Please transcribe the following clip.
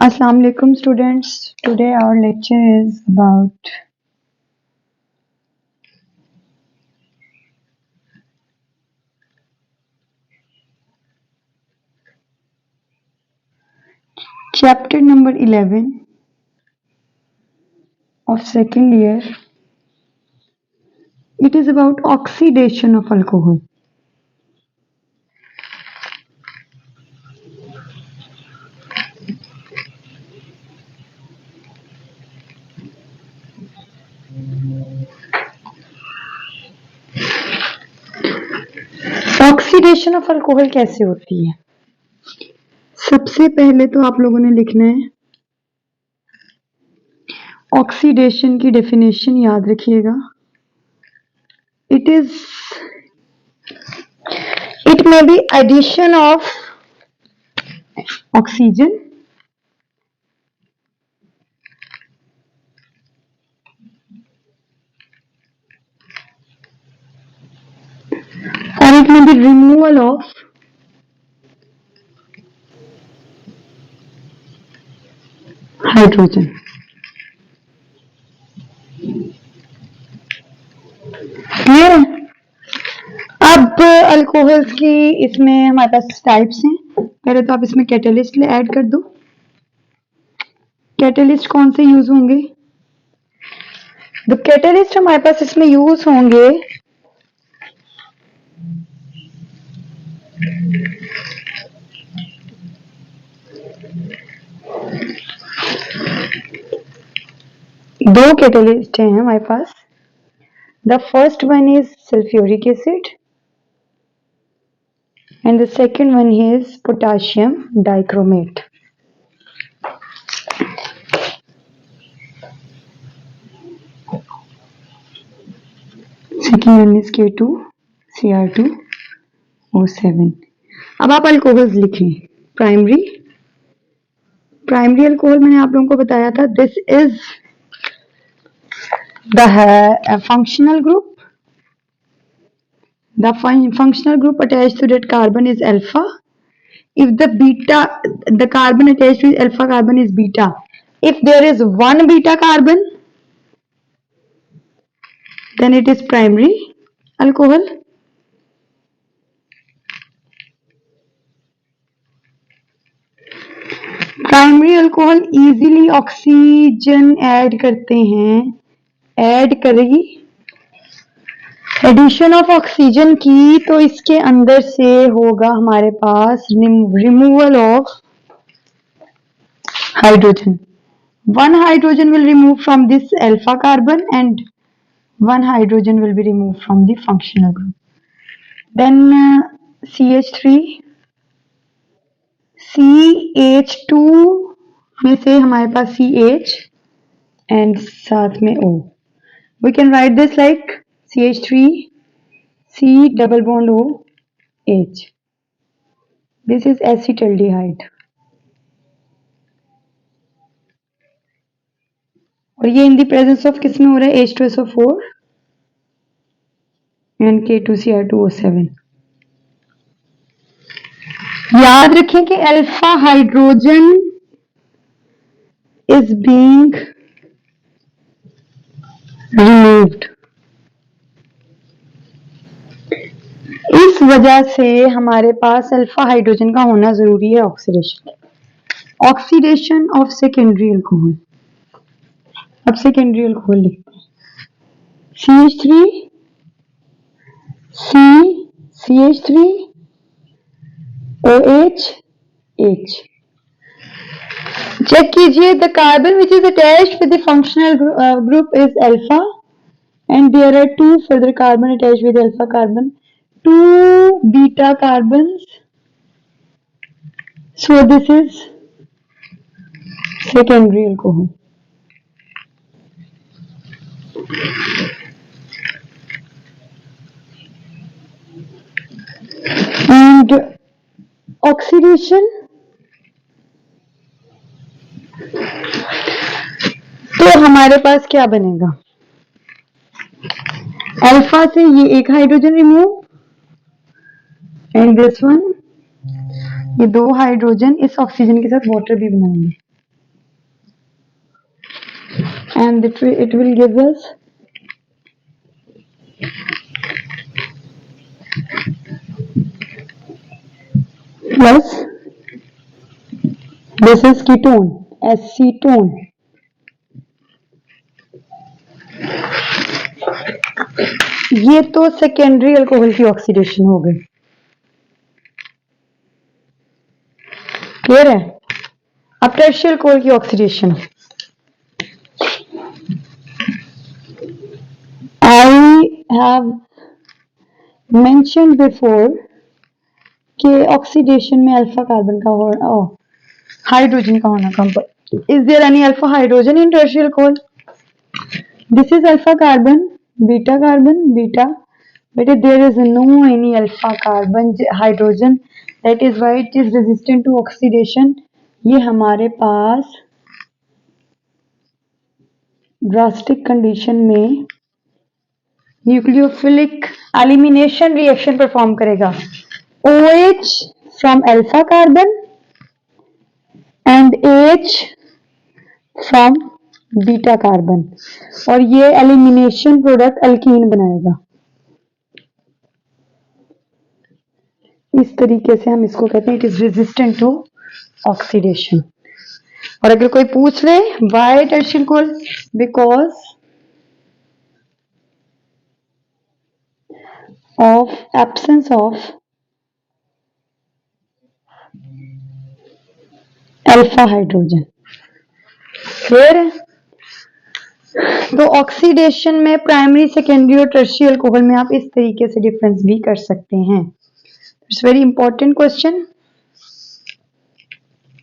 Assalamu alaikum students. Today our lecture is about chapter number 11 of second year. It is about oxidation of alcohol. Oxidation of alcohol कैसे होती है? सबसे पहले तो आप लोगों ने लिखना है ऑक्सीडेशन की डेफिनेशन याद रखिएगा. It may be addition of oxygen or it may be removal of hydrogen. Clear है? अब अल्कोहल्स की इसमें हमारे पास टाइप्स हैं. पहले तो आप इसमें कैटलिस्ट ऐड कर दो. कैटलिस्ट कौन से यूज होंगे? द कैटलिस्ट हमारे पास इसमें यूज होंगे दो कैटलिस्ट हैं हमारे पास. The first one is sulphuric acid and the second one is potassium dichromate. Second one is K2Cr2O7. अब आप अल्कोहल्स लिखें. प्राइमरी अल्कोहल मैंने आप लोगों को बताया था. This is the functional group. The functional group attached to that carbon is alpha. If the carbon attached to alpha carbon is beta. If there is one beta carbon, then it is primary alcohol. Primary alcohol easily oxygen add करते हैं. Add करेगी addition of oxygen की तो इसके अंदर से होगा हमारे पास removal of hydrogen. One hydrogen will remove from this alpha carbon and one hydrogen will be remove from the functional group. Then CH2 में से हमारे पास CH एंड साथ में O. We can write this like CH3 C double bond OH. This is acetaldehyde. और ये in the presence of किस में हो रहा है? H2SO4 and K2Cr2O7. याद रखें कि alpha hydrogen is being removed. इस वजह से हमारे पास अल्फा हाइड्रोजन का होना जरूरी है. Oxidation of secondary alcohol. अब सेकेंडरी अल्कोहल लिखते हैं. CH3 C CH3 OH H. Check कीजिए. The carbon which is attached with the functional group is alpha and there are two further carbons attached with alpha carbon. 2 beta carbons. So this is secondary alcohol. And oxidation. तो हमारे पास क्या बनेगा? Alpha से ये एक hydrogen remove and this one ये 2 hydrogen इस oxygen के साथ वाटर भी बनाएंगे and it will give us plus this is ketone acetone. ये तो सेकेंडरी अल्कोहल की ऑक्सीडेशन हो गई, क्लियर है। अब टर्शियल अल्कोहल की oxidation, I have mentioned before कि ऑक्सीडेशन में अल्फा कार्बन का होना, हाइड्रोजन का होना compulsory. Is there any alpha hydrogen in tertiary alcohol? This is alpha carbon, beta but there is no any alpha carbon hydrogen, that is why it is resistant to oxidation. ये हमारे पास drastic condition में nucleophilic elimination reaction perform करेगा। OH from alpha carbon and H from beta carbon, और ये elimination product alkyne बनाएगा। इस तरीके से हम इसको कहते हैं it is resistant to oxidation. और अगर कोई पूछ ले why टर्शियल alcohol, because of absence of alpha hydrogen, clear. तो ऑक्सीडेशन में प्राइमरी, सेकेंडरी और टर्शियल अल्कोहल में आप इस तरीके से डिफरेंस भी कर सकते हैं। It's very important question.